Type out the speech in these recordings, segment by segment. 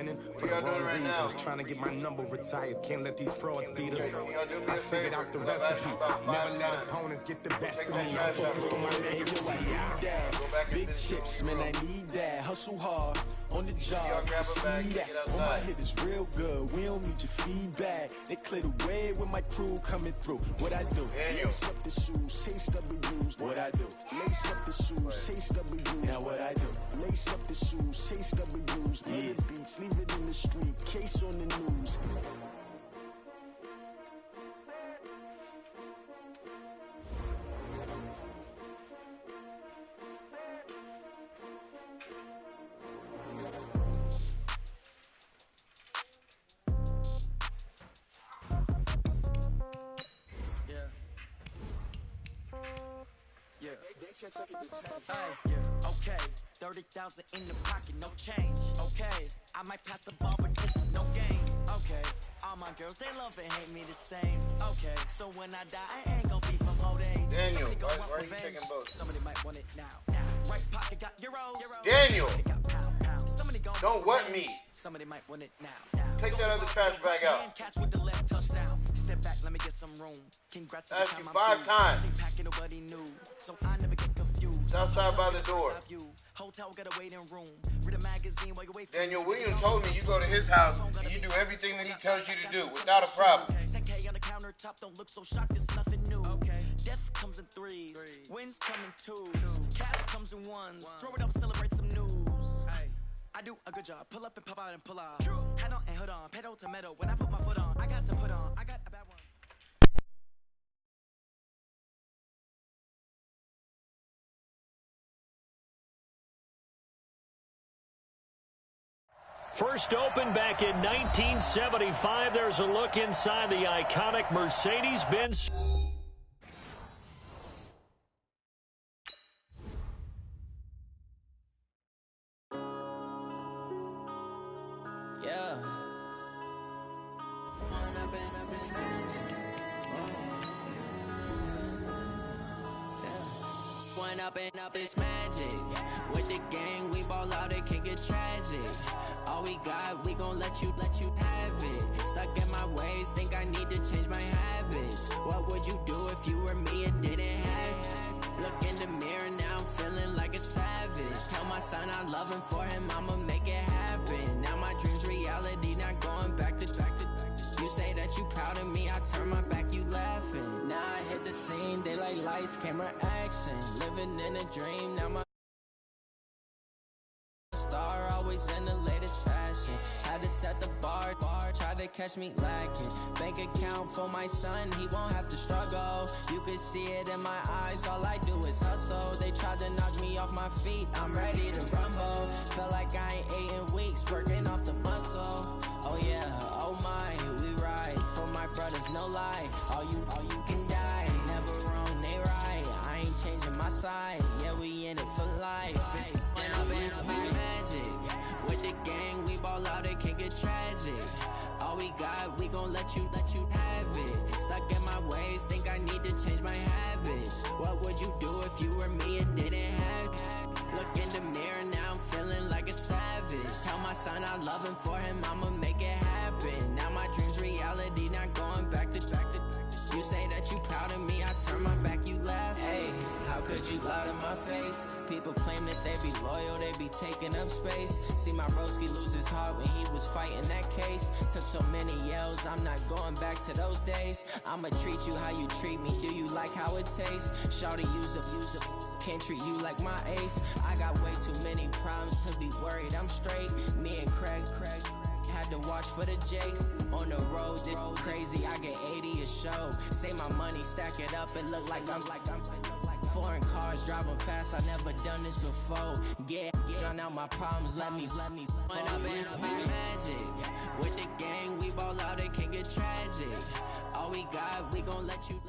winning for the wrong reasons. Trying to get my number retired. Can't let these frauds beat us. I figured out the recipe. Never let opponents get the best of me. I'm focused on my legacy. Big chips, man, I need that. Hustle hard on the job. See that. On my hit is real good. We don't need your feedback. They clear the way with my crew coming through. What I do? Lace up the shoes, chase W's. What I do? Lace up the shoes, chase W's. Now what I do? Lace up the shoes, chase W's. Yeah. Beats, leave it in the street. Case on the news. Hey, okay, 30,000 in the pocket, no change. Okay, I might pass the ball, but this is no game. Okay, all my girls, they love and hate me the same. Okay, so when I die, I ain't gonna be from old age. Daniel, why are you taking both? Somebody might want it now. Right pocket got euros. Daniel, Somebody don't wet me. Somebody might want it now. Take that other trash bag out. Catch with the left touchdown. Step back, let me get some room. Congrats to the Ask you 5 times. Packing nobody knew, so I never get confused. It's outside by the door. Hotel got a waiting room. Read a magazine while you wait for Daniel Williams told me you go to his house and you do everything that he tells you to do without a problem. 10K on the countertop, don't look so shocked, it's nothing new. Okay. Death comes in threes, wins come in twos, cash comes in ones. Throw it up, celebrate some news. I do a good job, pull up and pop out and pull out. Head on and hood on, pedal to metal. When I put my foot on, I got to put on. I got a bad one. First opened back in 1975. There's a look inside the iconic Mercedes-Benz. Yeah. One up and up is magic. With the gang, we ball out, it can get tragic. All we got, we gon' let you have it. Stuck in my ways, think I need to change my habits. What would you do if you were me and didn't have it? Look in the mirror, now I'm feeling like a savage. Tell my son I love him, for him I'ma make it happen. Now my dream's reality, not going back to. You say that you proud of me, I turn my back, you laughing. Now I hit the scene, daylight lights, camera action. Living in a dream, now my star always in the latest fashion. Had to set the bar, try to catch me lacking. Bank account for my son, he won't have to struggle. You can see it in my eyes, all I do is hustle. They tried to knock me off my feet, I'm ready to rumble. Felt like I ain't ate in weeks, working off the muscle. Oh yeah, oh my, we ride for my brothers, no lie. All you can die, never wrong, they right. I ain't changing my side, yeah, we in it for life. And up is magic. With the gang, we ball out, it can get tragic. All we got, we gon' let you have it. Stuck in my ways, think I need to change my habits. What would you do if you were me and didn't have it? Look in the mirror, now I'm feeling like a savage. Tell my son I love him, for him I'ma make it happen. Now my dream's reality, not going back to. You say that you proud of me, I turn my back, you laugh. Hey, how could you lie to my face? People claim that they be loyal, they be taking up space. See my broski lose his heart when he was fighting that case. Took so many yells, I'm not going back to those days. I'ma treat you how you treat me, do you like how it tastes? Shawty, use up, can't treat you like my ace. I got way too many problems to be worried, I'm straight. Me and Craig had to watch for the Jakes. On the road, this crazy, I get 80 a show. Say my money, stack it up, it look like I'm foreign cars, driving fast, I never done this before. Get drown out my problems, let me One up and up is magic. With the gang, we ball out, it can get tragic. All we got, we gon' let you.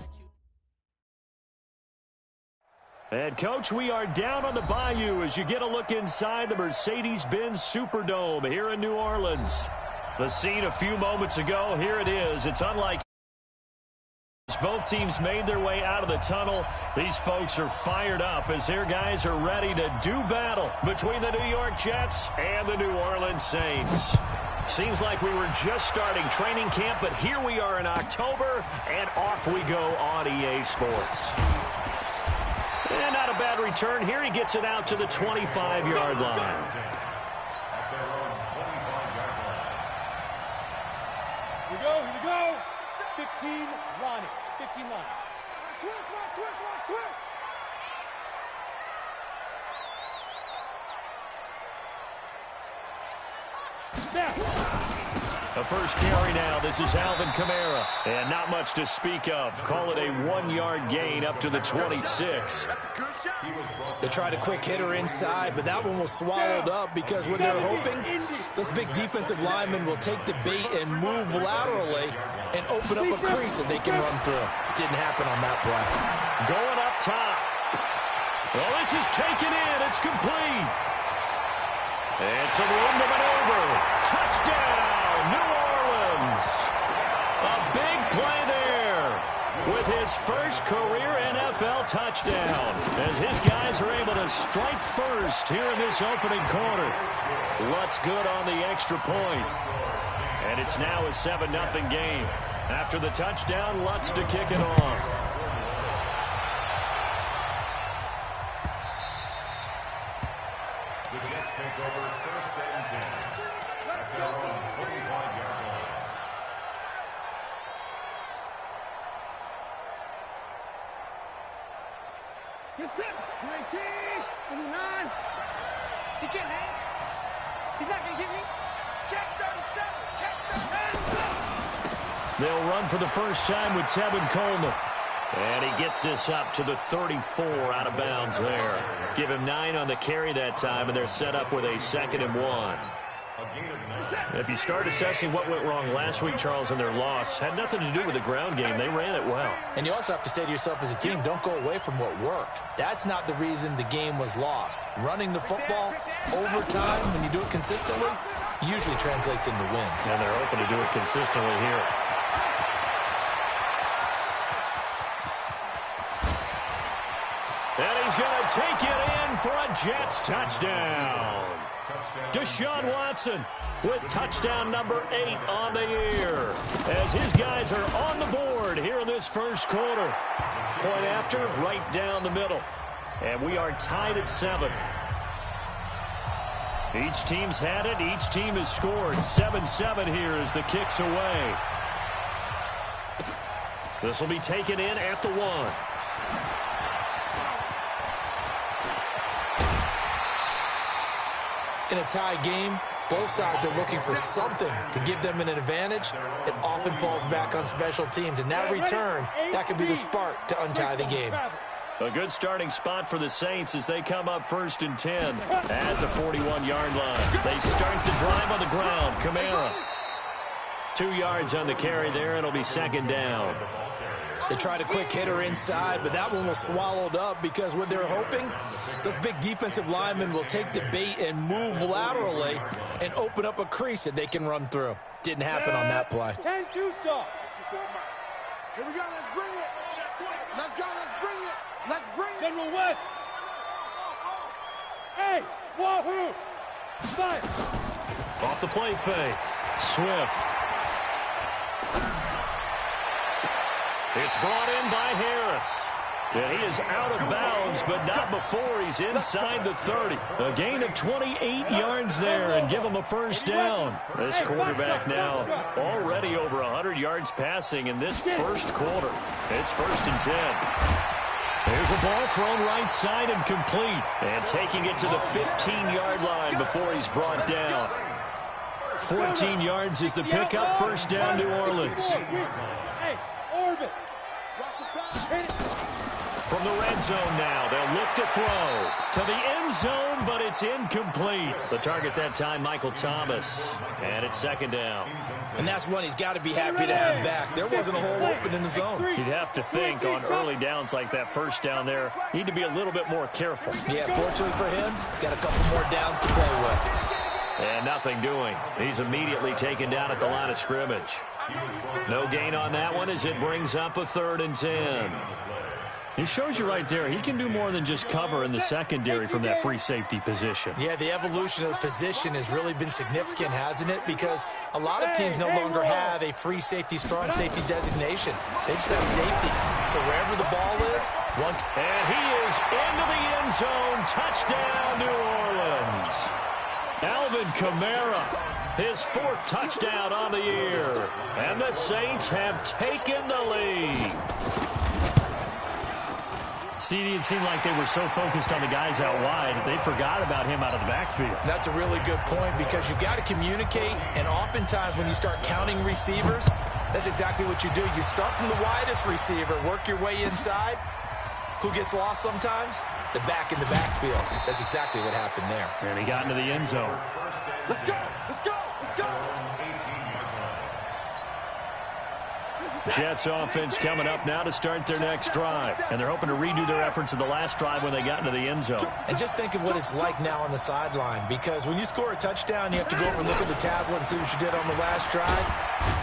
And, Coach, we are down on the bayou as you get a look inside the Mercedes-Benz Superdome here in New Orleans. The scene a few moments ago, here it is. It's unlike both teams made their way out of the tunnel. These folks are fired up as their guys are ready to do battle between the New York Jets and the New Orleans Saints. Seems like we were just starting training camp, but here we are in October, and off we go on EA Sports. And not a bad return here. He gets it out to the 25-yard line. Here we go. 15, Ronnie. 15 line. Twist. A first carry now. This is Alvin Kamara. And not much to speak of. Call it a 1-yard gain up to the 26. They tried a quick hitter inside, but that one was swallowed up because what they're hoping, those big defensive linemen will take the bait and move laterally and open up a crease that they can run through. Didn't happen on that play. Going up top. Well, this is taken in. It's complete. And some room to maneuver. Touchdown, New Orleans. A big play there with his first career NFL touchdown as his guys are able to strike first here in this opening quarter. Lutz good on the extra point. And it's now a 7-0 game. After the touchdown, Lutz to kick it off. The Jets take over 1st and 10. That's their own 45-yard line. Get set. 19, 9. He can't hang. He's not going to get me. Check 37. Check 37. They'll run for the first time with Tevin Coleman. And he gets this up to the 34 out of bounds there. Give him 9 on the carry that time, and they're set up with a 2nd and 1. If you start assessing what went wrong last week, Charles, in their loss, had nothing to do with the ground game. They ran it well. And you also have to say to yourself as a team, don't go away from what worked. That's not the reason the game was lost. Running the football, overtime, when you do it consistently, usually translates into wins. And they're hoping to do it consistently here. And he's going to take it in for a Jets touchdown. Deshaun Watson with touchdown number 8 on the year as his guys are on the board here in this first quarter. Point after, right down the middle. And we are tied at 7. Each team's had it. Each team has scored. 7-7 here as the kick's away. This will be taken in at the 1. In a tie game, both sides are looking for something to give them an advantage. It often falls back on special teams, and that return, that could be the spark to untie the game. A good starting spot for the Saints as they come up 1st and 10 at the 41-yard line. They start the drive on the ground. Kamara. 2 yards on the carry there. It'll be 2nd down. They tried a quick hitter inside, but that one was swallowed up because what they're hoping, those big defensive linemen will take the bait and move laterally and open up a crease that they can run through. Didn't happen on that play. 10 Juice. Here we go, let's bring it. Let's go, let's bring it. Let's bring it. General West. Hey, Wahoo. Fight. Off the play fake. Swift. It's brought in by Harris. And he is out of bounds, but not before he's inside the 30. A gain of 28 yards there and give him a first down. This quarterback now already over 100 yards passing in this first quarter. It's 1st and 10. Here's a ball thrown right side and complete. And taking it to the 15-yard line before he's brought down. 14 yards is the pickup. First down, New Orleans. Hey, Orbit. From the red zone now, they'll look to throw to the end zone, but it's incomplete. The target that time, Michael Thomas. And it's 2nd down. And that's one he's got to be happy to have back. There wasn't a hole open in the zone. You'd have to think on early downs like that first down there, need to be a little bit more careful. Yeah, fortunately for him, got a couple more downs to play with. And nothing doing. He's immediately taken down at the line of scrimmage. No gain on that one as it brings up a 3rd and 10. He shows you right there, he can do more than just cover in the secondary from that free safety position. Yeah, the evolution of the position has really been significant, hasn't it? Because a lot of teams no longer have a free safety, strong safety designation. They just have safeties. So wherever the ball is, one. And he is into the end zone. Touchdown, New Orleans. Alvin Kamara, his 4th touchdown on the year. And the Saints have taken the lead. CD, it seemed like they were so focused on the guys out wide, they forgot about him out of the backfield. That's a really good point because you've got to communicate, and oftentimes when you start counting receivers, that's exactly what you do. You start from the widest receiver, work your way inside. Who gets lost sometimes? The back in the backfield. That's exactly what happened there. And he got into the end zone. Let's go! Let's go! Let's go! Jets offense coming up now to start their next drive. And they're hoping to redo their efforts in the last drive when they got into the end zone. And just think of what it's like now on the sideline, because when you score a touchdown, you have to go over and look at the tablet and see what you did on the last drive.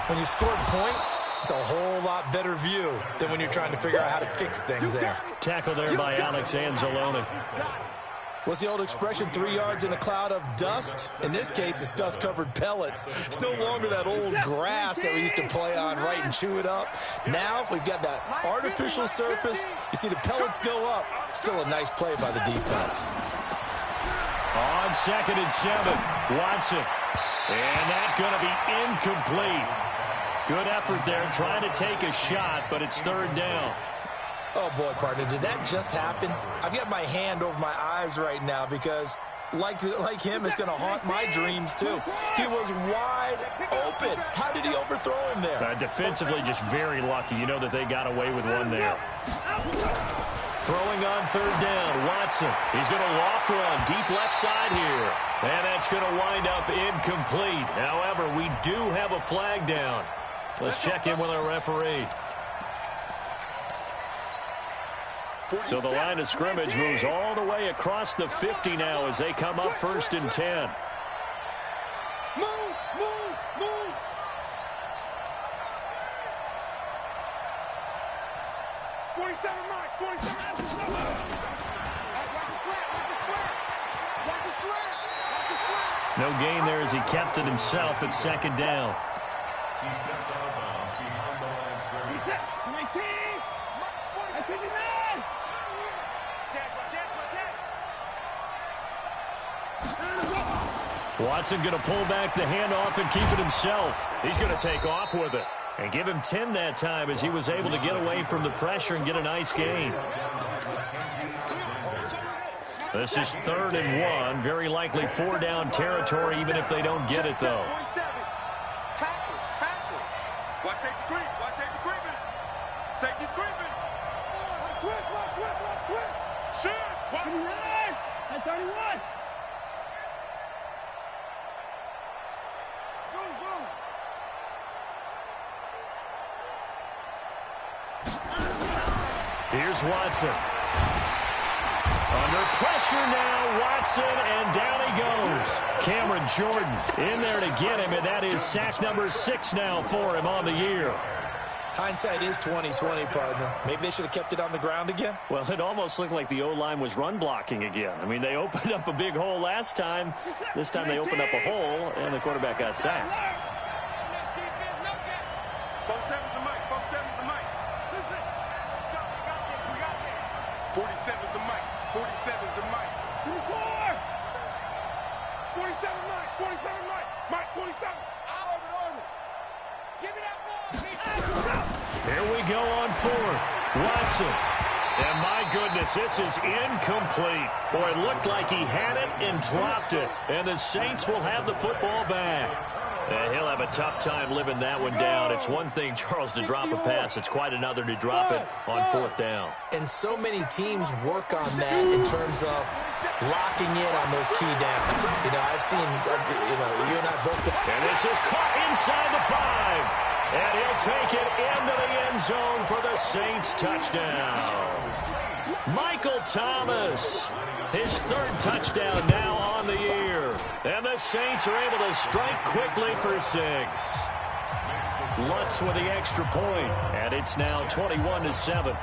When you scored points, it's a whole lot better view than when you're trying to figure out how to fix things there. Tackle there by Alex Anzalone. What's the old expression, 3 yards in a cloud of dust? In this case, it's dust-covered pellets. It's no longer that old grass that we used to play on, right, and chew it up. Now we've got that artificial surface. You see the pellets go up. Still a nice play by the defense. On 2nd and 7, Watson. And that's going to be incomplete. Good effort there, trying to take a shot, but it's 3rd down. Oh, boy, partner, did that just happen? I've got my hand over my eyes right now because, like him, it's going to haunt my dreams, too. He was wide open. How did he overthrow him there? Defensively, just very lucky. You know that they got away with one there. Throwing on 3rd down, Watson. He's going to loft one, deep left side here. And that's going to wind up incomplete. However, we do have a flag down. Let's check in with our referee. So the line of scrimmage moves all the way across the 50 now as they come up 1st and 10. Move, move, move. '47, Mike. 47. Watch the splat. Watch the splat. Watch the splat. Watch the splat. No gain there as he kept it himself at 2nd down. He steps out of bounds behind the line of scrimmage. 19. 59. Watson going to pull back the handoff and keep it himself. He's going to take off with it and give him 10 that time as he was able to get away from the pressure and get a nice gain. This is 3rd and 1. Very likely 4-down territory even if they don't get it, though. Tackles. Watch safety creep. Watch safety creeping. Safety's creeping. Watch switch. Shoot. 39. At 31. Here's Watson. Under pressure now, Watson, and down he goes. Cameron Jordan in there to get him, and that is sack number 6 now for him on the year. Hindsight is 20/20, partner. Maybe they should have kept it on the ground again. Well, it almost looked like the O-line was run blocking again. I mean, they opened up a big hole last time. This time they opened up a hole, and the quarterback got sacked. 47's the mic. 47's the mic. 47 Mike. 47 Mike. Mike 47. Arm. Give me that ball. Here we go on 4th. Watson. And my goodness, this is incomplete. Boy, it looked like he had it and dropped it. And the Saints will have the football back. And he'll have a tough time living that one down. It's one thing, Charles, to drop a pass. It's quite another to drop it on 4th down. And so many teams work on that in terms of locking in on those key downs. You know, I've seen, you and I both. And this is caught inside the 5. And he'll take it into the end zone for the Saints touchdown. Michael Thomas, his 3rd touchdown now on the year. And the Saints are able to strike quickly for 6. Lutz with the extra point, and it's now 21-7.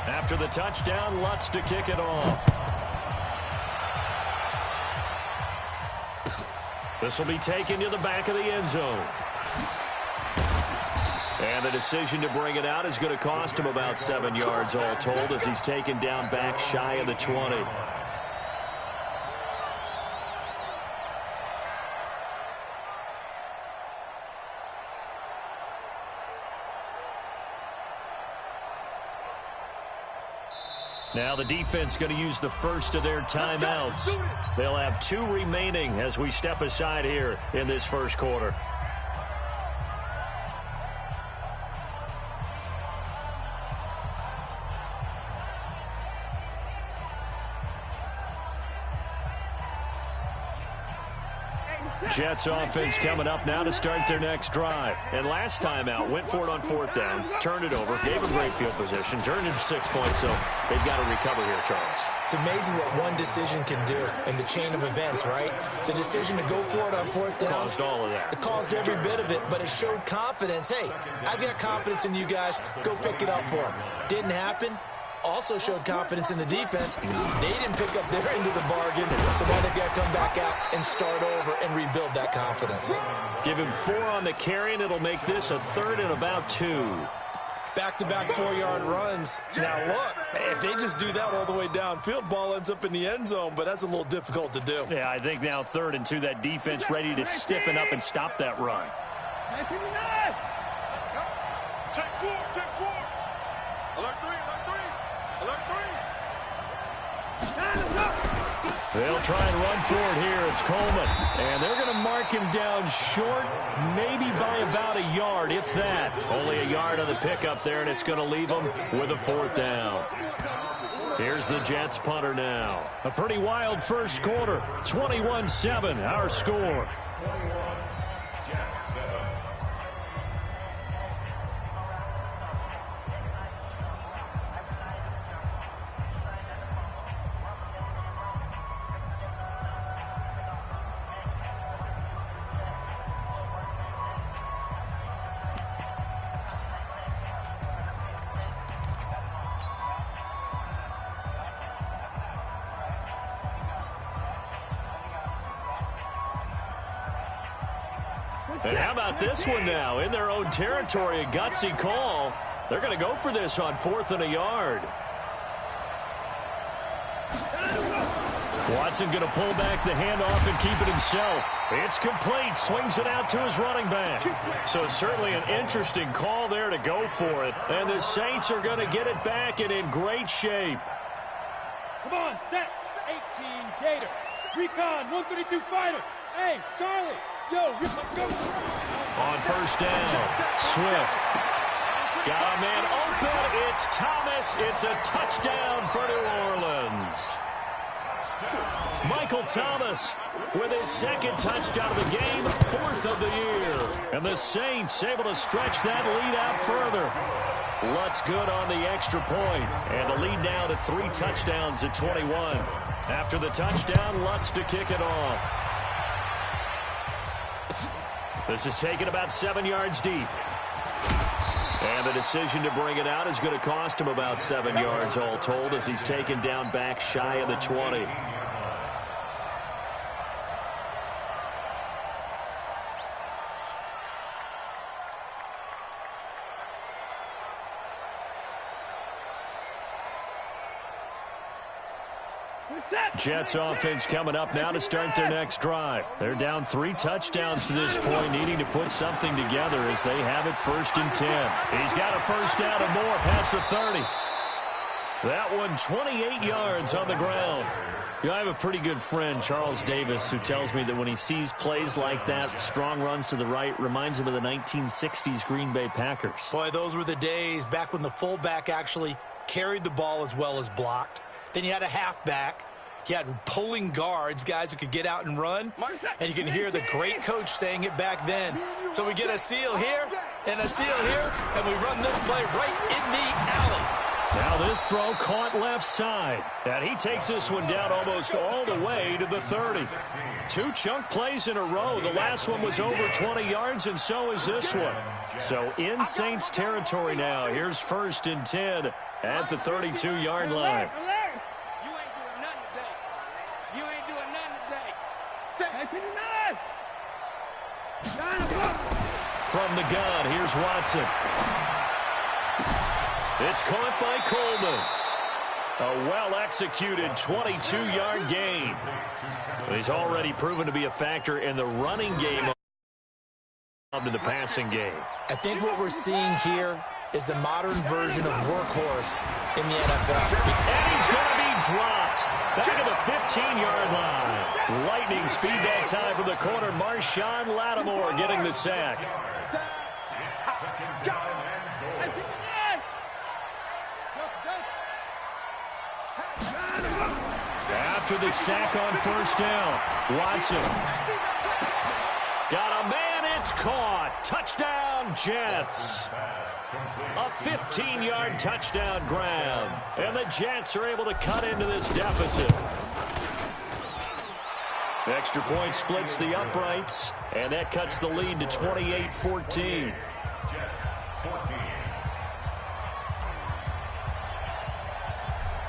After the touchdown, Lutz to kick it off. This will be taken to the back of the end zone. And the decision to bring it out is going to cost him about 7 yards all told as he's taken down back shy of the 20. Now the defense going to use the first of their timeouts. They'll have 2 remaining as we step aside here in this first quarter. Jets offense coming up now to start their next drive. And last time out, went for it on 4th down, turned it over, gave a great field position, turned into 6 points, so they've got to recover here, Charles. It's amazing what one decision can do in the chain of events, right? The decision to go for it on 4th down. Caused all of that. It caused every bit of it, but it showed confidence. Hey, I've got confidence in you guys. Go pick it up for them. Didn't happen. Also showed confidence in the defense. They didn't pick up their end of the bargain, so now they've got to come back out and start over and rebuild that confidence. Give him 4 on the carry, and it'll make this a 3rd and about 2. Back-to-back 4-yard runs. Now, look, if they just do that all the way downfield, ball ends up in the end zone, but that's a little difficult to do. Yeah, I think now 3rd and 2, that defense ready to stiffen up and stop that run. Check 4, check 4. Alert 3, alert 3. Alert 3. They'll try and run for it here. It's Coleman. And they're going to mark him down short, maybe by about a yard, if that. Only a yard on the pickup there, and it's going to leave them with a 4th down. Here's the Jets punter now. A pretty wild first quarter. 21-7, our score. And how about this one now? In their own territory, a gutsy call. They're going to go for this on 4th and a yard. Watson going to pull back the handoff and keep it himself. It's complete. Swings it out to his running back. So certainly an interesting call there to go for it. And the Saints are going to get it back and in great shape. Come on, set. 18 Gator. Recon, 132 fighter. Hey, Charlie. Yo, go. On 1st down, Swift. Got a man open. It's Thomas. It's a touchdown for New Orleans. Michael Thomas with his 2nd touchdown of the game, 4th of the year. And the Saints able to stretch that lead out further. Lutz good on the extra point. And the lead now to 3 touchdowns at 21. After the touchdown, Lutz to kick it off. This is taken about 7 yards deep. And the decision to bring it out is going to cost him about 7 yards all told as he's taken down back shy of the 20. Jets offense coming up now to start their next drive. They're down 3 touchdowns to this point, needing to put something together as they have it 1st and 10. He's got a 1st down and more past the 30. That one 28 yards on the ground. You know, I have a pretty good friend, Charles Davis, who tells me that when he sees plays like that, strong runs to the right, reminds him of the 1960s Green Bay Packers. Boy, those were the days back when the fullback actually carried the ball as well as blocked. Then you had a halfback. You had pulling guards, guys who could get out and run. And you can hear the great coach saying it back then. So we get a seal here and a seal here, and we run this play right in the alley. Now this throw caught left side. And he takes this one down almost all the way to the 30. 2 chunk plays in a row. The last one was over 20 yards, and so is this one. So in Saints territory now. Here's 1st and 10 at the 32-yard line. You ain't doing nothing today. You ain't doing nothing today. Hey, 59! From the gun, here's Watson. It's caught by Coleman. A well-executed 22-yard gain. He's already proven to be a factor in the running game of the passing game. I think what we're seeing here is the modern version of workhorse in the NFL. And he's going to be dropped back at the 15-yard line. Lightning speed that time from the corner. Marshawn Lattimore getting the sack. After the sack on 1st down, Watson. Got a man, it's caught. Touchdown, Jets. A 15-yard touchdown grab. And the Jets are able to cut into this deficit. Extra point splits the uprights, and that cuts the lead to 28-14.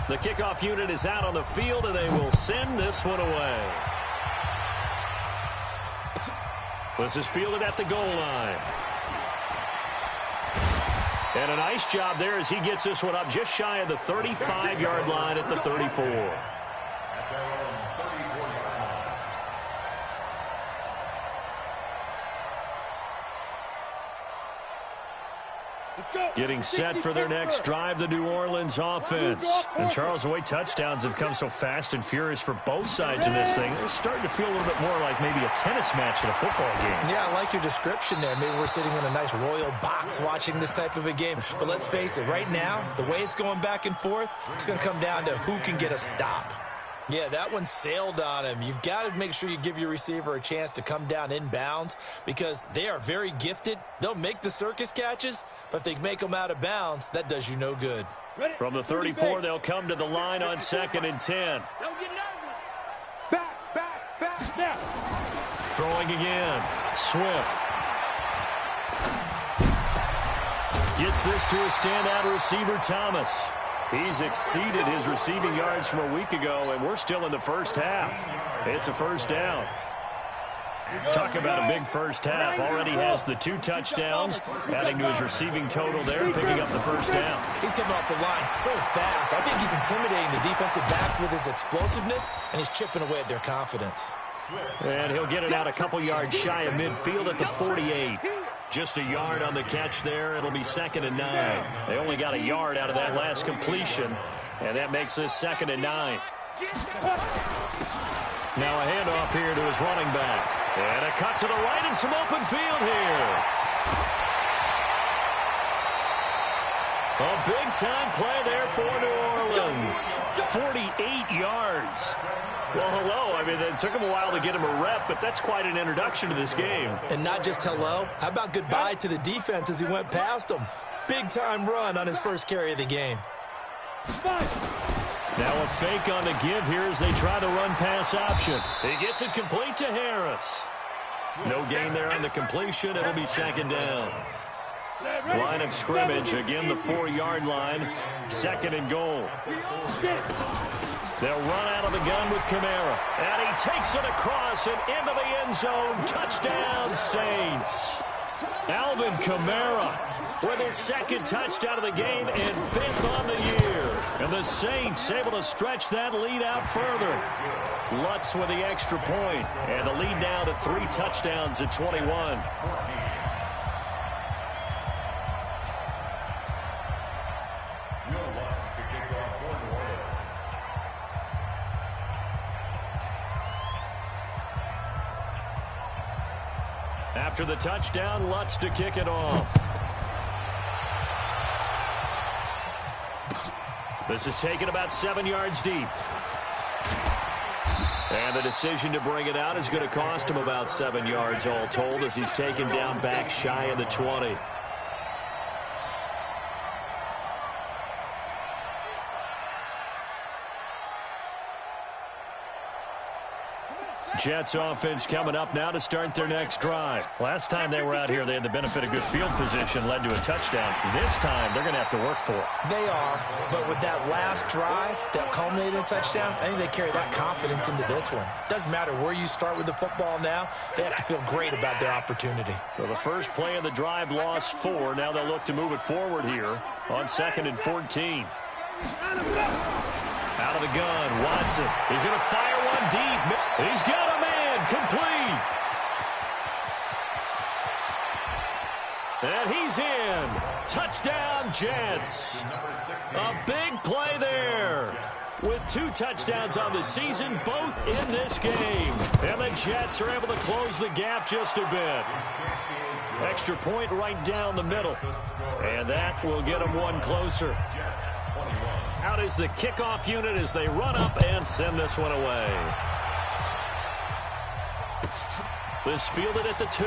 The kickoff unit is out on the field, and they will send this one away. This is fielded at the goal line. And a nice job there as he gets this one up just shy of the 35-yard line at the 34. Getting set for their next drive, the New Orleans offense. And Charles, the way touchdowns have come so fast and furious for both sides in this thing, it's starting to feel a little bit more like maybe a tennis match in a football game. Yeah, I like your description there. Maybe we're sitting in a nice royal box watching this type of a game. But let's face it, right now, the way it's going back and forth, it's going to come down to who can get a stop. Yeah, that one sailed on him. You've got to make sure you give your receiver a chance to come down inbounds because they are very gifted. They'll make the circus catches, but if they make them out of bounds, that does you no good. From the 34, they'll come to the line on 2nd and 10. Don't get nervous. Back, now. Throwing again. Swift. Gets this to a standout receiver, Thomas. He's exceeded his receiving yards from a week ago, and we're still in the first half. It's a 1st down. Talk about a big first half. Already has the 2 touchdowns, adding to his receiving total there, picking up the 1st down. He's coming off the line so fast. I think he's intimidating the defensive backs with his explosiveness, and he's chipping away at their confidence. And he'll get it out a couple yards shy of midfield at the 48. Just a yard on the catch there. It'll be 2nd and 9. They only got a yard out of that last completion, and that makes this 2nd and 9. Now a handoff here to his running back. And a cut to the right and some open field here. A big-time play there for New Orleans. 48 yards. Well, hello. I mean, it took him a while to get him a rep, but that's quite an introduction to this game. And not just hello. How about goodbye to the defense as he went past him? Big-time run on his first carry of the game. Now a fake on the give here as they try the run-pass option. He gets it complete to Harris. No gain there on the completion. It'll be 2nd down. Line of scrimmage, again the 4-yard line. 2nd and goal. They'll run out of the gun with Kamara. And he takes it across and into the end zone. Touchdown, Saints. Alvin Kamara with his 2nd touchdown of the game and 5th on the year. And the Saints able to stretch that lead out further. Lutz with the extra point. And the lead now to 3 touchdowns at 21. After the touchdown, Lutz to kick it off. This is taken about 7 yards deep. And the decision to bring it out is going to cost him about 7 yards all told as he's taken down back shy of the 20. Jets offense coming up now to start their next drive. Last time they were out here, they had the benefit of good field position, led to a touchdown. This time, they're going to have to work for it. They are, but with that last drive that culminated in a touchdown, I think they carry that confidence into this one. Doesn't matter where you start with the football now, they have to feel great about their opportunity. So the first play of the drive lost 4. Now they'll look to move it forward here on 2nd and 14. Out of the gun, Watson. He's going to fire one deep. He's got a man, complete. And he's in. Touchdown, Jets. A big play there. With 2 touchdowns on the season, both in this game. And the Jets are able to close the gap just a bit. Extra point right down the middle. And that will get them one closer. Out is the kickoff unit as they run up and send this one away. This fielded at the 2.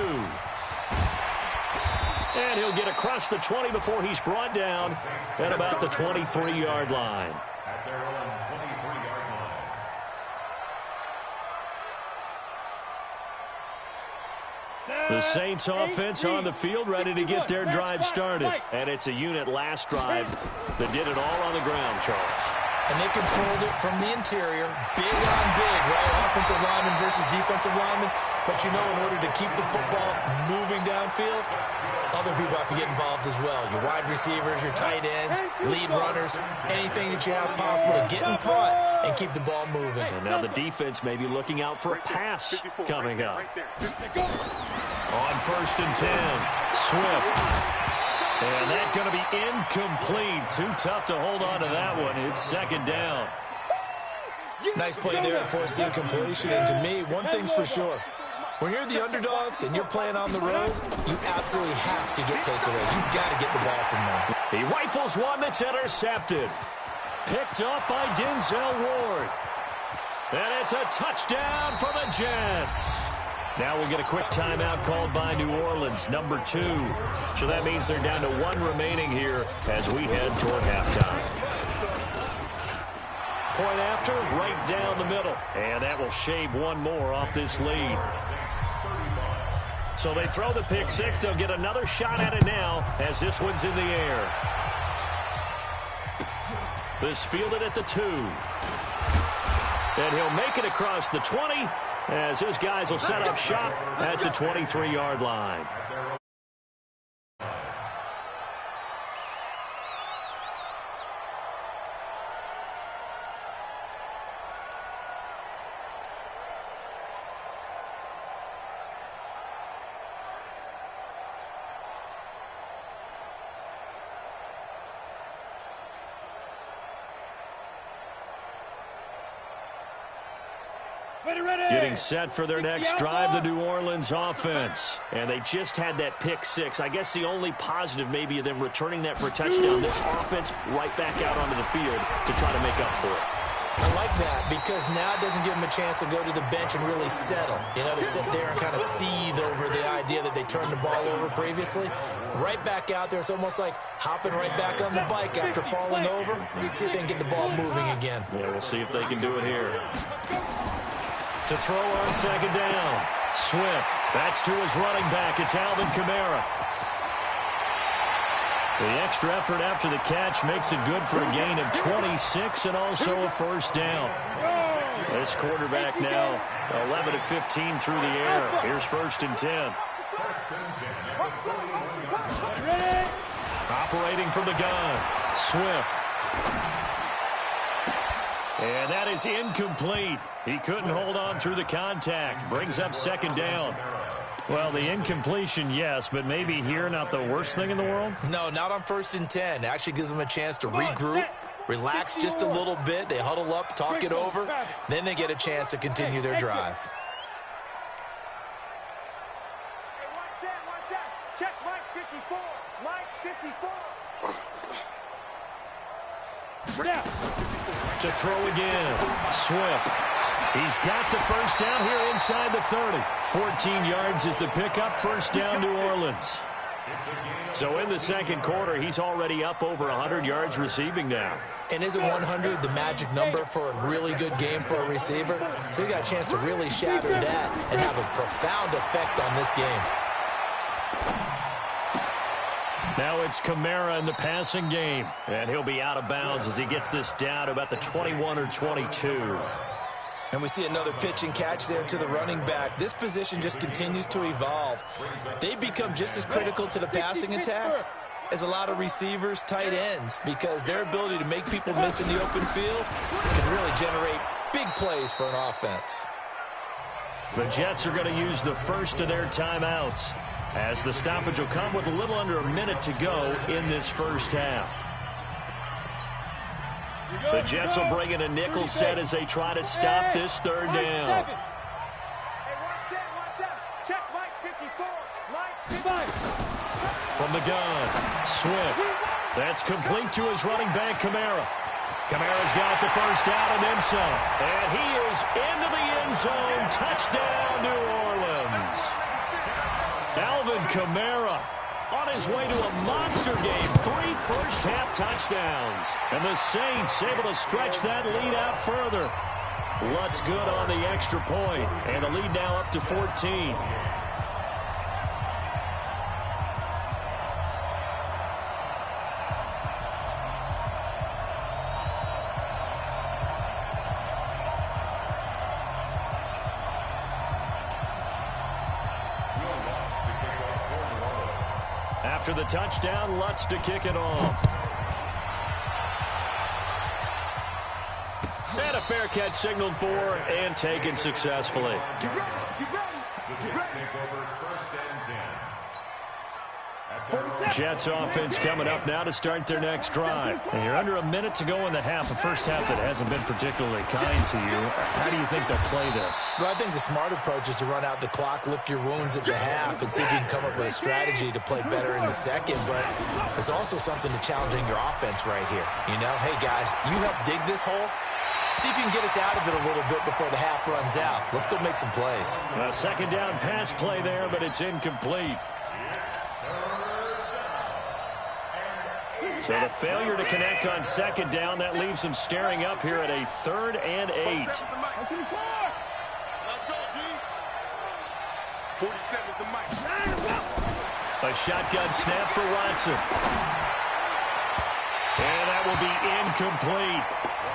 And he'll get across the 20 before he's brought down at about the 23-yard line. At their own 23-yard line. The Saints offense on the field ready to get their drive started. And it's a unit last drive that did it all on the ground, Charles. And they controlled it from the interior, big on big, right? Offensive lineman versus defensive lineman. But you know, in order to keep the football moving downfield, other people have to get involved as well. Your wide receivers, your tight ends, lead runners, anything that you have possible to get in front and keep the ball moving. And now the defense may be looking out for a pass coming up. On 1st and 10, Swift. And that's going to be incomplete. Too tough to hold on to that one. It's 2nd down. Nice play there to force the incompletion. And to me, one thing's for sure. When you're the underdogs and you're playing on the road, you absolutely have to get takeaways. You've got to get the ball from them. He rifles one that's intercepted. Picked up by Denzel Ward. And it's a touchdown for the Jets. Now we'll get a quick timeout called by New Orleans, number 2. So that means they're down to 1 remaining here as we head toward halftime. Point after, right down the middle. And that will shave one more off this lead. So they throw the pick 6. They'll get another shot at it now as this one's in the air. This fielded at the 2. And he'll make it across the 20 as his guys will set up shop at the 23-yard line. Getting set for their next drive, the New Orleans offense. And they just had that pick 6. I guess the only positive maybe of them returning that for a touchdown. This offense right back out onto the field to try to make up for it. I like that because now it doesn't give them a chance to go to the bench and really settle. You know, to sit there and kind of seethe over the idea that they turned the ball over previously. Right back out there. It's almost like hopping right back on the bike after falling over. See if they can get the ball moving again. Yeah, we'll see if they can do it here. To throw on 2nd down. Swift. That's to his running back. It's Alvin Kamara. The extra effort after the catch makes it good for a gain of 26 and also a 1st down. This quarterback now 11 of 15 through the air. Here's 1st and 10. Operating from the gun. Swift. And that is incomplete. He couldn't hold on through the contact. Brings up 2nd down. Well, the incompletion, yes, but maybe here not the worst thing in the world? No, not on 1st and 10. It actually gives them a chance to regroup, relax just a little bit. They huddle up, talk it over. Then they get a chance to continue their drive. One set. Check Mike 54. Mike 54. To throw again. Swift. He's got the 1st down here inside the 30. 14 yards is the pickup. 1st down, New Orleans. So in the second quarter, he's already up over 100 yards receiving now. And isn't 100 the magic number for a really good game for a receiver? So he got a chance to really shatter that and have a profound effect on this game. Now it's Kamara in the passing game, and he'll be out of bounds as he gets this down to about the 21 or 22. And we see another pitch and catch there to the running back. This position just continues to evolve. They become just as critical to the passing attack as a lot of receivers, tight ends, because their ability to make people miss in the open field can really generate big plays for an offense. The Jets are going to use the first of their timeouts, as the stoppage will come with a little under a minute to go in this first half. The Jets will bring in a nickel set as they try to stop this third down. From the gun, Swift. That's complete to his running back, Kamara. Kamara's got the first down and then some. And he is into the end zone. Touchdown, New Orleans. Alvin Kamara on his way to a monster game. 3 first-half touchdowns. And the Saints able to stretch that lead out further. Lutz good on the extra point. And the lead now up to 14. After the touchdown, Lutz to kick it off. And a fair catch signaled for and taken successfully. Jets offense coming up now to start their next drive. And you're under a minute to go in the half, a first half that hasn't been particularly kind to you. How do you think they'll play this? Well, I think the smart approach is to run out the clock, lick your wounds at the half, and see if you can come up with a strategy to play better in the second. But there's also something to challenging your offense right here. You know, hey, guys, you help dig this hole. See if you can get us out of it a little bit before the half runs out. Let's go make some plays. A second down pass play there, but it's incomplete. So the failure to connect on second down, that leaves them staring up here at a 3rd and 8. Let's go, D. 47's the mic. A shotgun snap for Watson. And that will be incomplete.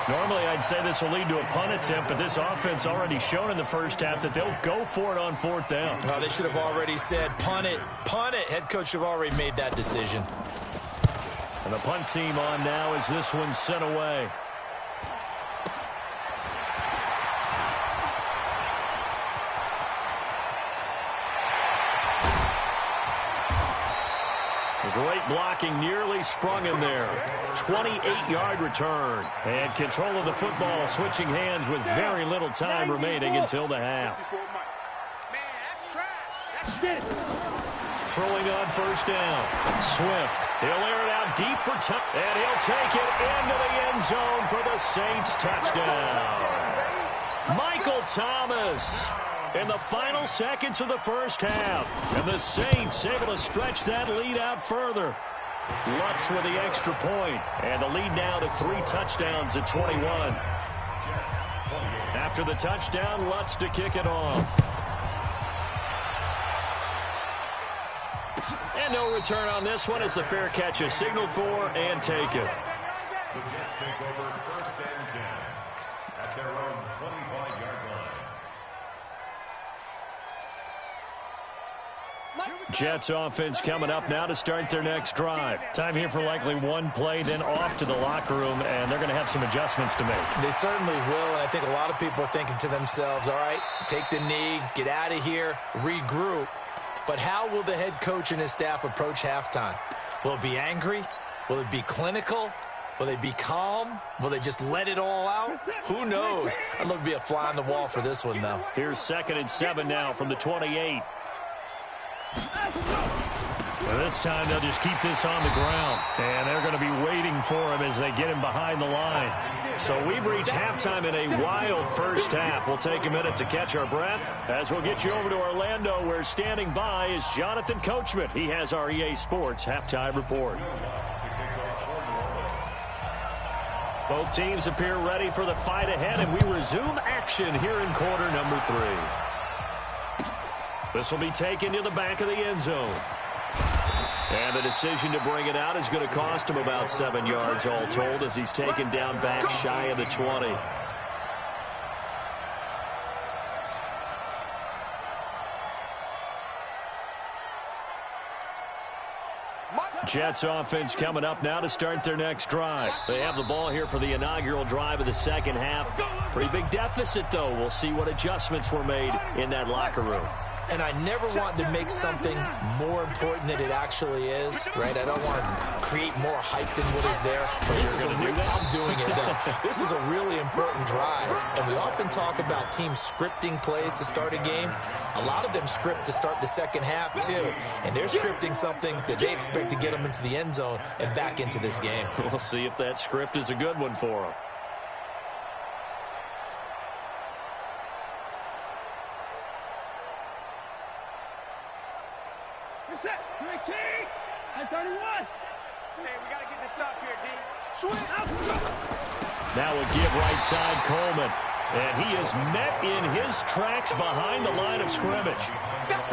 Normally, I'd say this will lead to a punt attempt, but this offense already shown in the first half that they'll go for it on 4th down. Oh, they should have already said, punt it, punt it. Head coach should have already made that decision. And the punt team on now as this one's sent away. Great blocking, nearly sprung him there. 28-yard return. And control of the football switching hands with very little time remaining until the half. Throwing on first down. Swift. He'll air it out deep for touch. And he'll take it into the end zone for the Saints touchdown. Michael Thomas in the final seconds of the first half. And the Saints able to stretch that lead out further. Lutz with the extra point. And the lead now to 3 touchdowns at 21. After the touchdown, Lutz to kick it off. And no return on this one as the fair catch is signaled for and taken. The Jets take over 1st and 10 at their own 25-yard line. Jets offense coming up now to start their next drive. Time here for likely one play, then off to the locker room, and they're going to have some adjustments to make. They certainly will, and I think a lot of people are thinking to themselves, all right, take the knee, get out of here, regroup. But how will the head coach and his staff approach halftime? Will it be angry? Will it be clinical? Will they be calm? Will they just let it all out? Who knows? I'd love to be a fly on the wall for this one, though. Here's 2nd and 7 now from the 28. Well, this time they'll just keep this on the ground, and they're going to be waiting for him as they get him behind the line. So we've reached halftime in a wild first half. We'll take a minute to catch our breath as we'll get you over to Orlando, where standing by is Jonathan Coachman. He has our EA Sports halftime report. Both teams appear ready for the fight ahead, and we resume action here in quarter number 3. This will be taken to the back of the end zone. And the decision to bring it out is going to cost him about 7 yards all told, as he's taken down back shy of the 20. Jets offense coming up now to start their next drive. They have the ball here for the inaugural drive of the second half. Pretty big deficit, though. We'll see what adjustments were made in that locker room. And I never want to make something more important than it actually is, right? I don't want to create more hype than what is there. This is I'm doing it, though. This is a really important drive. And we often talk about teams scripting plays to start a game. A lot of them script to start the second half, too. And they're scripting something that they expect to get them into the end zone and back into this game. We'll see if that script is a good one for them. Set. 19. And 31. Hey, we got to get this stop here, D. Swing out. Now a give right side, Coleman. And he is met in his tracks behind the line of scrimmage.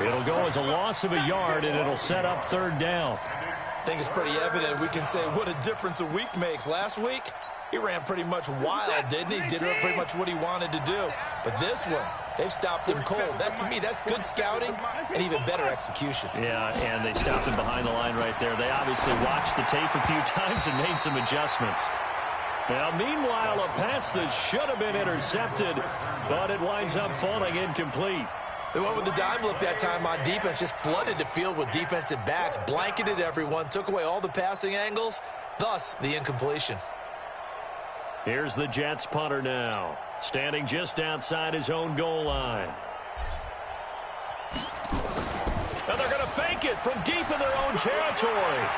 It'll go as a loss of a yard, and it'll set up third down. I think it's pretty evident. We can say what a difference a week makes. Last week, he ran pretty much wild, didn't he? Did pretty much what he wanted to do. But this one, they've stopped him cold. That, to me, that's good scouting and even better execution. Yeah, and they stopped him behind the line right there. They obviously watched the tape a few times and made some adjustments. Now, meanwhile, a pass that should have been intercepted, but it winds up falling incomplete. They went with the dime look that time on defense, just flooded the field with defensive backs, blanketed everyone, took away all the passing angles, thus the incompletion. Here's the Jets punter now, standing just outside his own goal line. And they're going to fake it from deep in their own territory.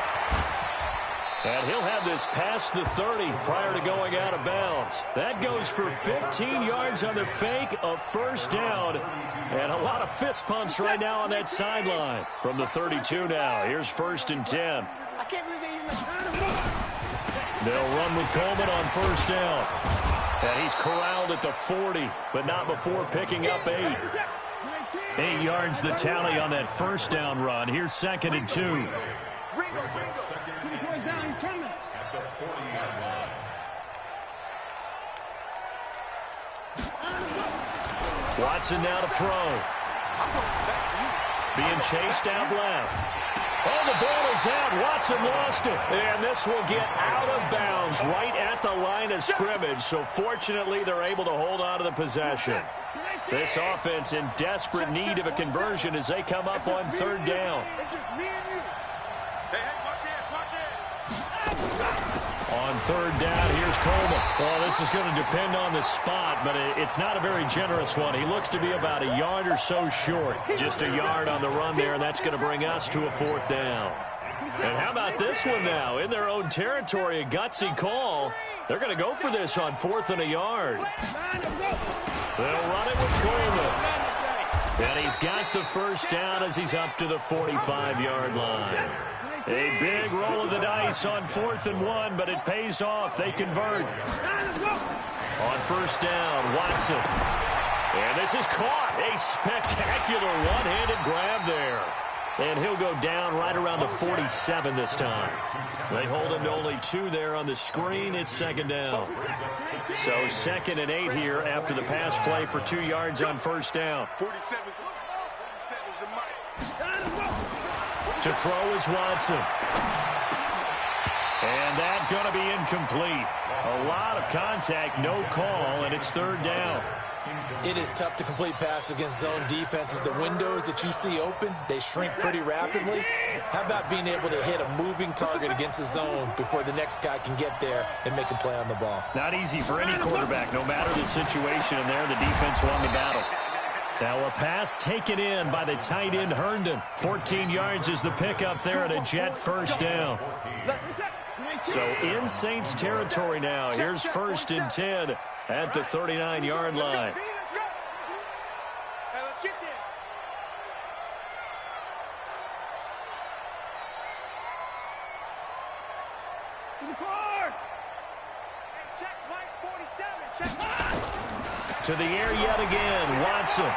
And he'll have this past the 30 prior to going out of bounds. That goes for 15 yards on the fake, a first down, and a lot of fist pumps right now on that sideline. From the 32 now, here's 1st and 10. I can't believe they even turned him over. They'll run with Coleman on first down. And he's corralled at the 40, but not before picking up 8. 8 yards the tally on that first down run. Here's 2nd and 2. Watson now to throw. Being chased out left. Oh, the ball is out. Watson lost it. And this will get out of bounds right at the line of scrimmage. So fortunately, they're able to hold on to the possession. This offense in desperate need of a conversion as they come up on third down. It's just me and you. Hey, watch it. On third down, here's Coleman. Well, this is going to depend on the spot, but it's not a very generous one. He looks to be about a yard or so short. Just a yard on the run there, and that's going to bring us to a 4th down. And how about this one now? In their own territory, a gutsy call. They're going to go for this on 4th and a yard. They'll run it with Coleman. And he's got the first down as he's up to the 45-yard line. A big roll of the dice on 4th and 1, but it pays off. They convert. On first down, Watson. And this is caught. A spectacular one-handed grab there. And he'll go down right around the 47 this time. They hold him to only 2 there on the screen. It's 2nd down. So 2nd and 8 here after the pass play for 2 yards on first down. 47's the mic. To throw is Watson. And that's going to be incomplete. A lot of contact, no call, and it's 3rd down. It is tough to complete pass against zone defenses. The windows that you see open, they shrink pretty rapidly. How about being able to hit a moving target against a zone before the next guy can get there and make a play on the ball? Not easy for any quarterback, no matter the situation, and there the defense won the battle. Now a pass taken in by the tight end Herndon. 14 yards is the pickup there, and a Jet first down. So in Saints territory now. Here's 1st and 10 at the 39-yard line. Let's get there. To the car. Hey, check Mike 47. Check. To the air yet again, Watson.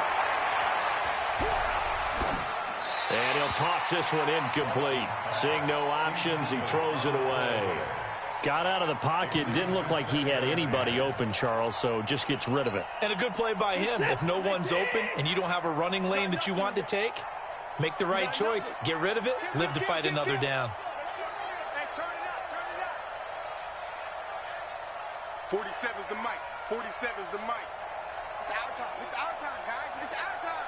And he'll toss this one incomplete. Seeing no options, he throws it away. Got out of the pocket. Didn't look like he had anybody open, Charles, so just gets rid of it. And a good play by him. If no one's open and you don't have a running lane that you want to take, make the right choice. Get rid of it. Live to fight another down. Hey, turn it up, turn it up. 47's the mic. 47's the mic. It's our time. It's our time, guys. It's our time.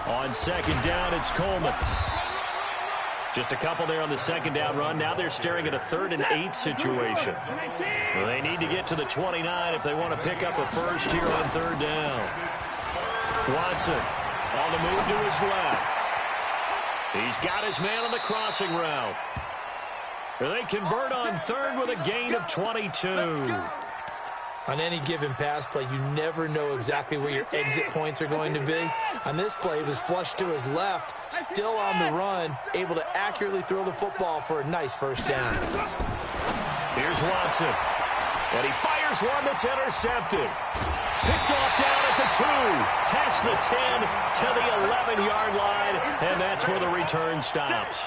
On 2nd down, it's Coleman. Just a couple there on the 2nd down run. Now they're staring at a 3rd and 8 situation. Well, they need to get to the 29 if they want to pick up a first here on 3rd down. Watson on the move to his left. He's got his man on the crossing route. They convert on 3rd with a gain of 22. On any given pass play, you never know exactly where your exit points are going to be. On this play, he was flushed to his left, still on the run, able to accurately throw the football for a nice first down. Here's Watson. And he fires one that's intercepted. Picked off down at the 2, past the 10 to the 11-yard line, and that's where the return stops.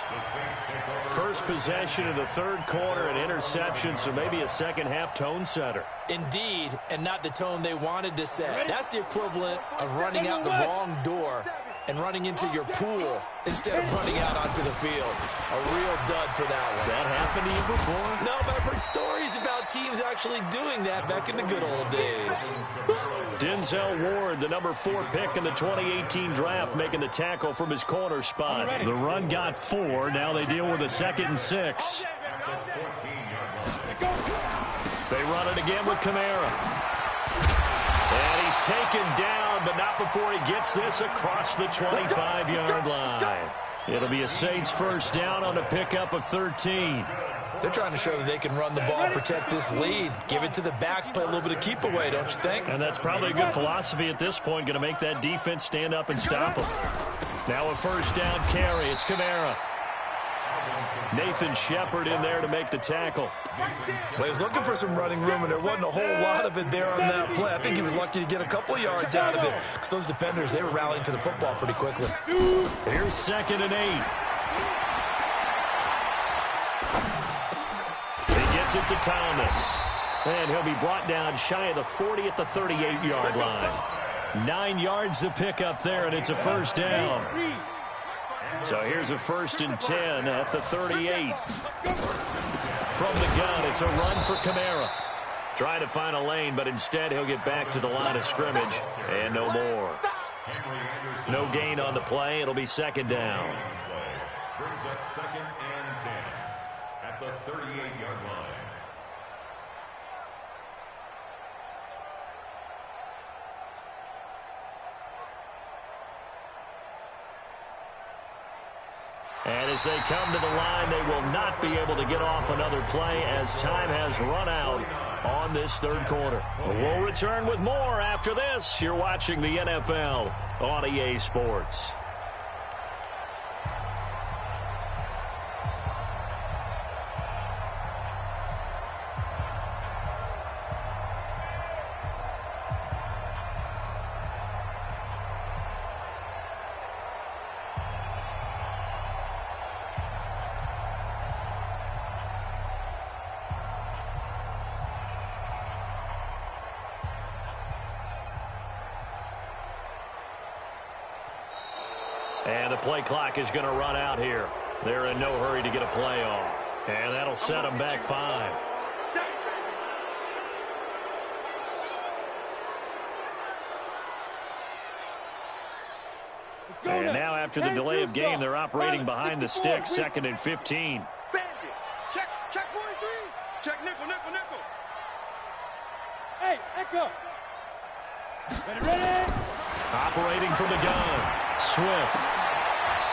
First possession of the 3rd quarter, an interception, so maybe a second-half tone setter. Indeed, and not the tone they wanted to set. That's the equivalent of running out the wrong door and running into your pool instead of running out onto the field. A real dud for that one. Has that happened to you before? No, but I've heard stories about teams actually doing that back in the good old days. Denzel Ward, the number 4 pick in the 2018 draft, making the tackle from his corner spot. The run got 4. Now they deal with a 2nd and 6. They run it again with Kamara. And he's taken down, but not before he gets this across the 25-yard line. It'll be a Saints first down on a pickup of 13. They're trying to show that they can run the ball, protect this lead. Give it to the backs, play a little bit of keep away, don't you think? And that's probably a good philosophy at this point, going to make that defense stand up and stop them. Now a first down carry. It's Kamara. Nathan Shepard in there to make the tackle. Well, he was looking for some running room, and there wasn't a whole lot of it there on that play. I think he was lucky to get a couple of yards out of it, because those defenders, they were rallying to the football pretty quickly. Here's 2nd and 8. He gets it to Thomas. And he'll be brought down shy of the 40 at the 38-yard line. 9 yards to pick up there, and it's a first down. So here's a 1st and 10 at the 38. From the gun, it's a run for Kamara. Trying to find a lane, but instead he'll get back to the line of scrimmage. And no more. No gain on the play. It'll be 2nd down. Brings up 2nd and 10 at the 38-yard line. And as they come to the line, they will not be able to get off another play as time has run out on this 3rd quarter. We'll return with more after this. You're watching the NFL on EA Sports. And the play clock is going to run out here. They're in no hurry to get a play off. And that'll set them back 5. And now after the delay of game, they're operating behind the sticks, 2nd and 15. Bandit. Check 43. Check nickel, nickel, nickel. Hey, Echo. Operating from the gun. Swift.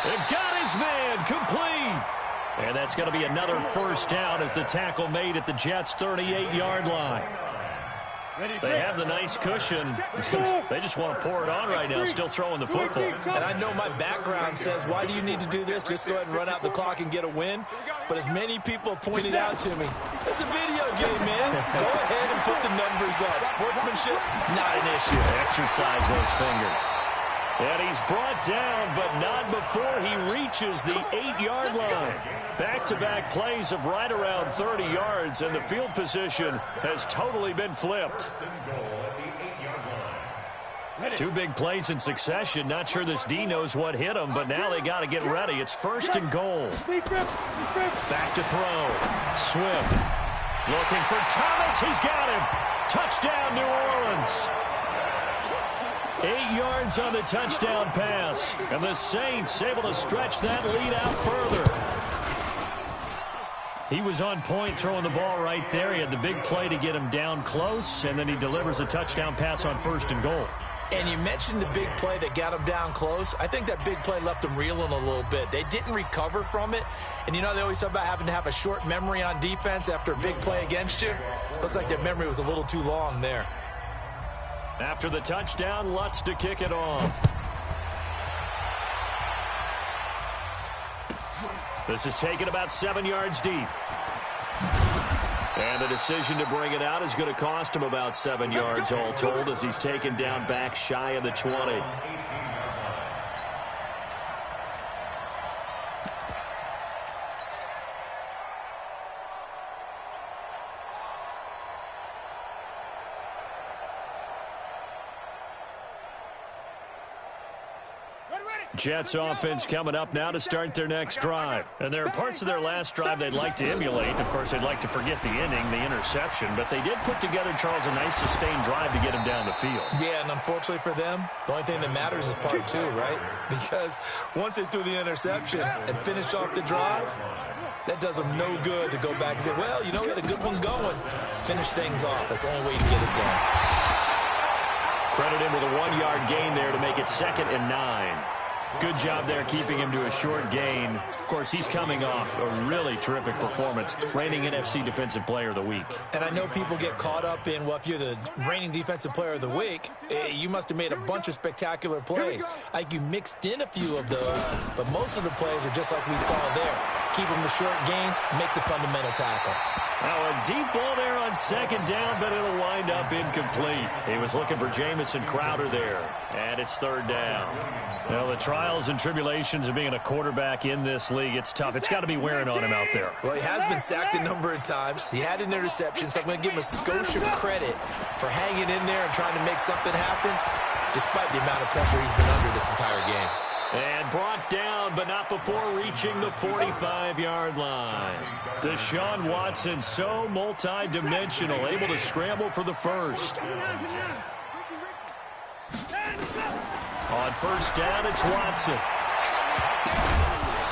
They've got his man complete. And that's going to be another first down as the tackle made at the Jets' 38-yard line. They have the nice cushion. They just want to pour it on right now, still throwing the football. And I know my background says, why do you need to do this? Just go ahead and run out the clock and get a win. But as many people pointed out to me, it's a video game, man. Go ahead and put the numbers up. Sportsmanship, not an issue. Exercise those fingers. And he's brought down, but not before he reaches the 8-yard line. Back-to-back plays of right around 30 yards, and the field position has totally been flipped. Two big plays in succession. Not sure this D knows what hit him, but now they got to get ready. It's first and goal. Back to throw. Swift looking for Thomas. He's got him. Touchdown, New Orleans. 8 yards on the touchdown pass. And the Saints able to stretch that lead out further. He was on point throwing the ball right there. He had the big play to get him down close, and then he delivers a touchdown pass on first and goal. And you mentioned the big play that got him down close. I think that big play left him reeling a little bit. They didn't recover from it. And you know, they always talk about having to have a short memory on defense after a big play against you. Looks like their memory was a little too long there. After the touchdown, Lutz to kick it off. This is taken about 7 yards deep. And the decision to bring it out is going to cost him about 7 yards all told as he's taken down back shy of the 20. Jets offense coming up now to start their next drive. And there are parts of their last drive they'd like to emulate. Of course, they'd like to forget the inning, the interception. But they did put together, Charles, a nice sustained drive to get him down the field. Yeah, and unfortunately for them, the only thing that matters is part two, right? Because once they threw the interception and finished off the drive, that does them no good to go back and say, well, you know, we had a good one going. Finish things off. That's the only way you can get it done. Credit him with a 1-yard gain there to make it 2nd and 9. Good job there keeping him to a short gain. Of course, he's coming off a really terrific performance, reigning NFC Defensive Player of the Week. And I know people get caught up in, well, if you're the reigning Defensive Player of the Week, you must have made a bunch of spectacular plays. Like you mixed in a few of those, but most of the plays are just like we saw there. Keep them to short gains, make the fundamental tackle. Now a deep ball there on 2nd down, but it'll wind up incomplete. He was looking for Jamison Crowder there, and it's 3rd down. Well, the trials and tribulations of being a quarterback in this league, it's tough. It's got to be wearing on him out there. Well, he has been sacked a number of times. He had an interception, so I'm going to give him a skosh of credit for hanging in there and trying to make something happen, despite the amount of pressure he's been under this entire game. And brought down, but not before reaching the 45-yard line. Deshaun Watson, so multi-dimensional, able to scramble for the first. On 1st down, it's Watson.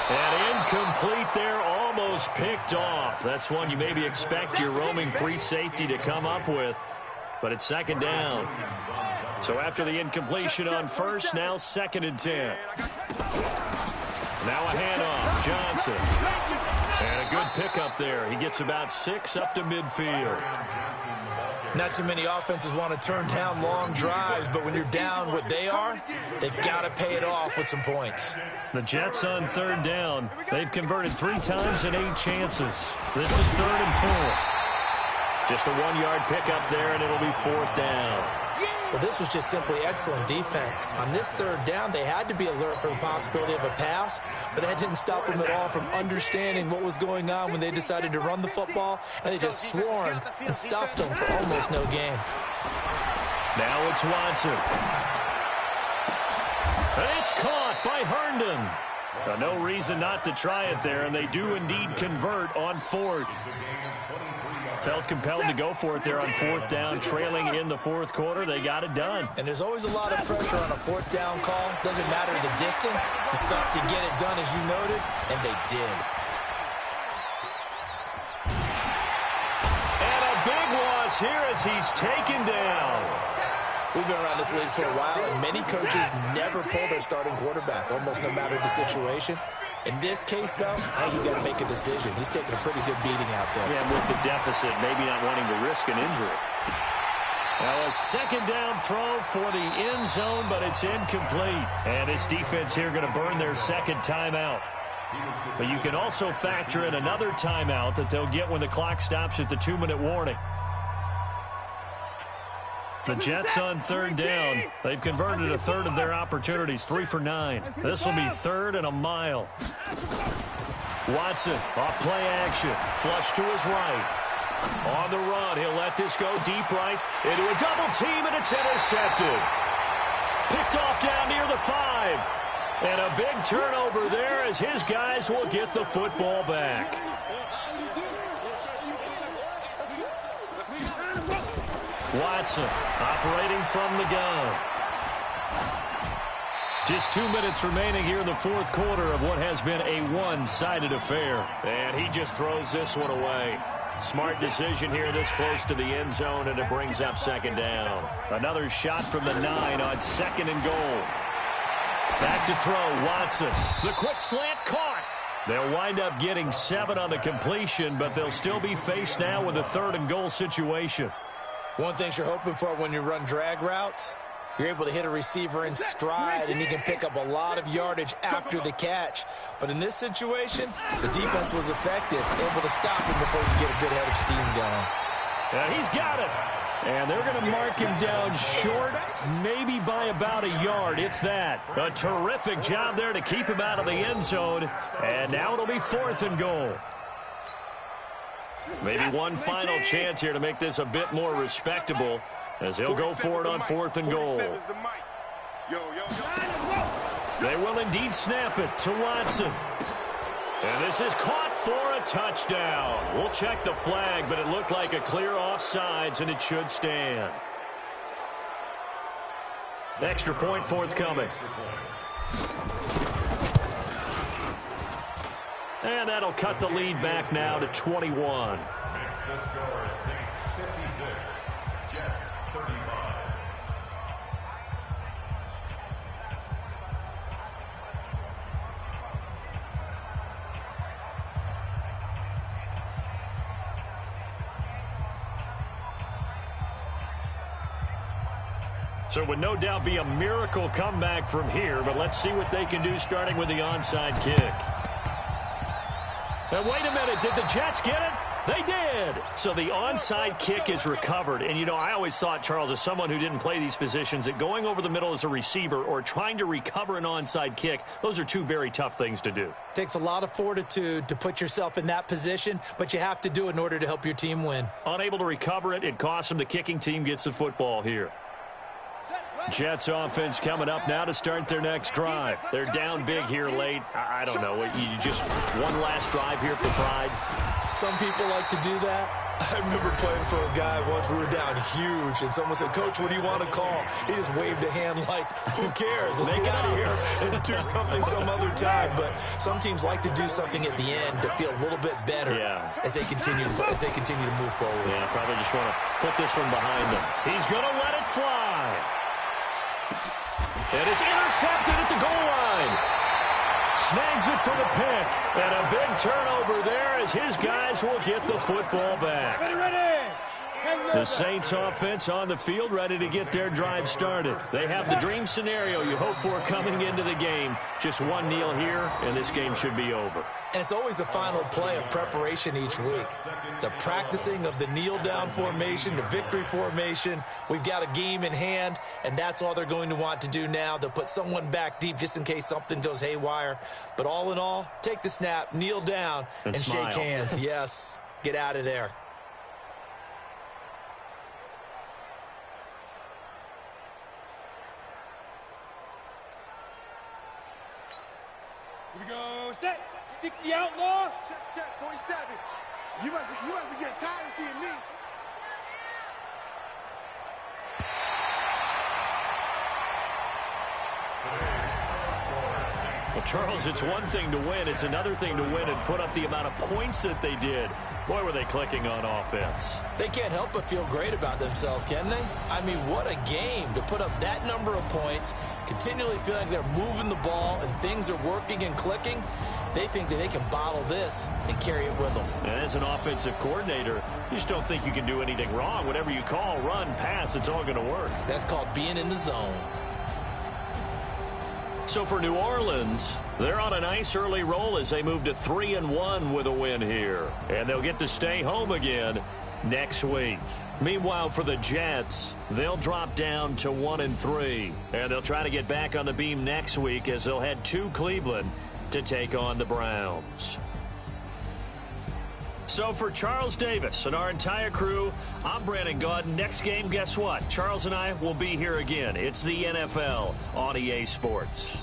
And incomplete there, almost picked off. That's one you maybe expect your roaming free safety to come up with. But it's 2nd down. So after the incompletion on 1st, now 2nd and 10. Now a handoff, Johnson. And a good pickup there. He gets about 6 up to midfield. Not too many offenses want to turn down long drives, but when you're down what they are, they've got to pay it off with some points. The Jets on 3rd down. They've converted 3 times in 8 chances. This is 3rd and 4. Just a 1-yard pickup there, and it'll be 4th down. Well, this was just simply excellent defense. On this 3rd down, they had to be alert for the possibility of a pass, but that didn't stop them at all from understanding what was going on when they decided to run the football, and they just swarmed and stuffed them for almost no gain. Now it's Watson. And it's caught by Herndon. No reason not to try it there, and they do indeed convert on 4th. Felt compelled to go for it there on 4th down, trailing in the 4th quarter. They got it done. And there's always a lot of pressure on a 4th down call. Doesn't matter the distance. You stop to get it done, as you noted, and they did. And a big loss here as he's taken down. We've been around this league for a while, and many coaches never pull their starting quarterback, almost no matter the situation. In this case, though, I think he's got to make a decision. He's taking a pretty good beating out there. Yeah, with the deficit, maybe not wanting to risk an injury. Well, a second down throw for the end zone, but it's incomplete. And this defense here going to burn their second timeout. But you can also factor in another timeout that they'll get when the clock stops at the 2-minute warning. The Jets on third down. They've converted a third of their opportunities, 3 for 9. This will be third and a mile. Watson off play action. Flush to his right. On the run, he'll let this go deep right into a double team, and it's intercepted. Picked off down near the 5. And a big turnover there as his guys will get the football back. Watson operating from the gun. Just 2 minutes remaining here in the fourth quarter of what has been a one-sided affair. And he just throws this one away. Smart decision here this close to the end zone, and it brings up second down. Another shot from the 9 on second and goal. Back to throw, Watson. The quick slant caught. They'll wind up getting 7 on the completion, but they'll still be faced now with a third and goal situation. One thing you're hoping for when you run drag routes, you're able to hit a receiver in stride, and he can pick up a lot of yardage after the catch. But in this situation, the defense was effective, able to stop him before he could get a good head of steam going. Yeah, he's got it. And they're going to mark him down short, maybe by about a yard, if that. A terrific job there to keep him out of the end zone. And now it'll be fourth and goal. Maybe one final chance here to make this a bit more respectable as he'll go for it on fourth and goal. They will indeed snap it to Watson. And this is caught for a touchdown. We'll check the flag, but it looked like a clear offsides, and it should stand. Extra point forthcoming. And that'll cut the lead back now to 21. Makes the score Saints 56, Jets 35. So it would no doubt be a miracle comeback from here, but let's see what they can do starting with the onside kick. And wait a minute, did the Jets get it? They did. So the onside kick is recovered. And, you know, I always thought, Charles, as someone who didn't play these positions, that going over the middle as a receiver or trying to recover an onside kick, those are two very tough things to do. Takes a lot of fortitude to put yourself in that position, but you have to do it in order to help your team win. Unable to recover it, it costs them. The kicking team gets the football here. Jets offense coming up now to start their next drive. They're down big here late. I don't know. You just one last drive here for pride. Some people like to do that. I remember playing for a guy once. We were down huge, and someone said, "Coach, what do you want to call?" He just waved a hand like, "Who cares? Let's get out of here and do something some other time." But some teams like to do something at the end to feel a little bit better as they continue to move forward. Yeah, probably just want to put this one behind them. He's going to let it fly. And it's intercepted at the goal line. Snags it for the pick. And a big turnover there as his guys will get the football back. The Saints offense on the field ready to get their drive started. They have the dream scenario you hope for coming into the game. Just one kneel here, and this game should be over. And it's always the final play of preparation each week. The practicing of the kneel-down formation, the victory formation. We've got a game in hand, and that's all they're going to want to do now. They'll put someone back deep just in case something goes haywire. But all in all, take the snap, kneel down, and shake hands. Yes, get out of there. Here we go, set. 60 outlaw. Check, 47. You must be getting tired of seeing me. Today's score, Saints Well, Charles, it's one thing to win. It's another thing to win and put up the amount of points that they did. Boy, were they clicking on offense. They can't help but feel great about themselves, can they? I mean, what a game to put up that number of points, continually feeling like they're moving the ball and things are working and clicking. They think that they can bottle this and carry it with them. And as an offensive coordinator, you just don't think you can do anything wrong. Whatever you call, run, pass, it's all going to work. That's called being in the zone. So for New Orleans, they're on a nice early roll as they move to 3-1 with a win here. And they'll get to stay home again next week. Meanwhile, for the Jets, they'll drop down to 1-3. And they'll try to get back on the beam next week as they'll head to Cleveland to take on the Browns. So for Charles Davis and our entire crew, I'm Brandon Gaudin. Next game, guess what? Charles and I will be here again. It's the NFL on EA Sports.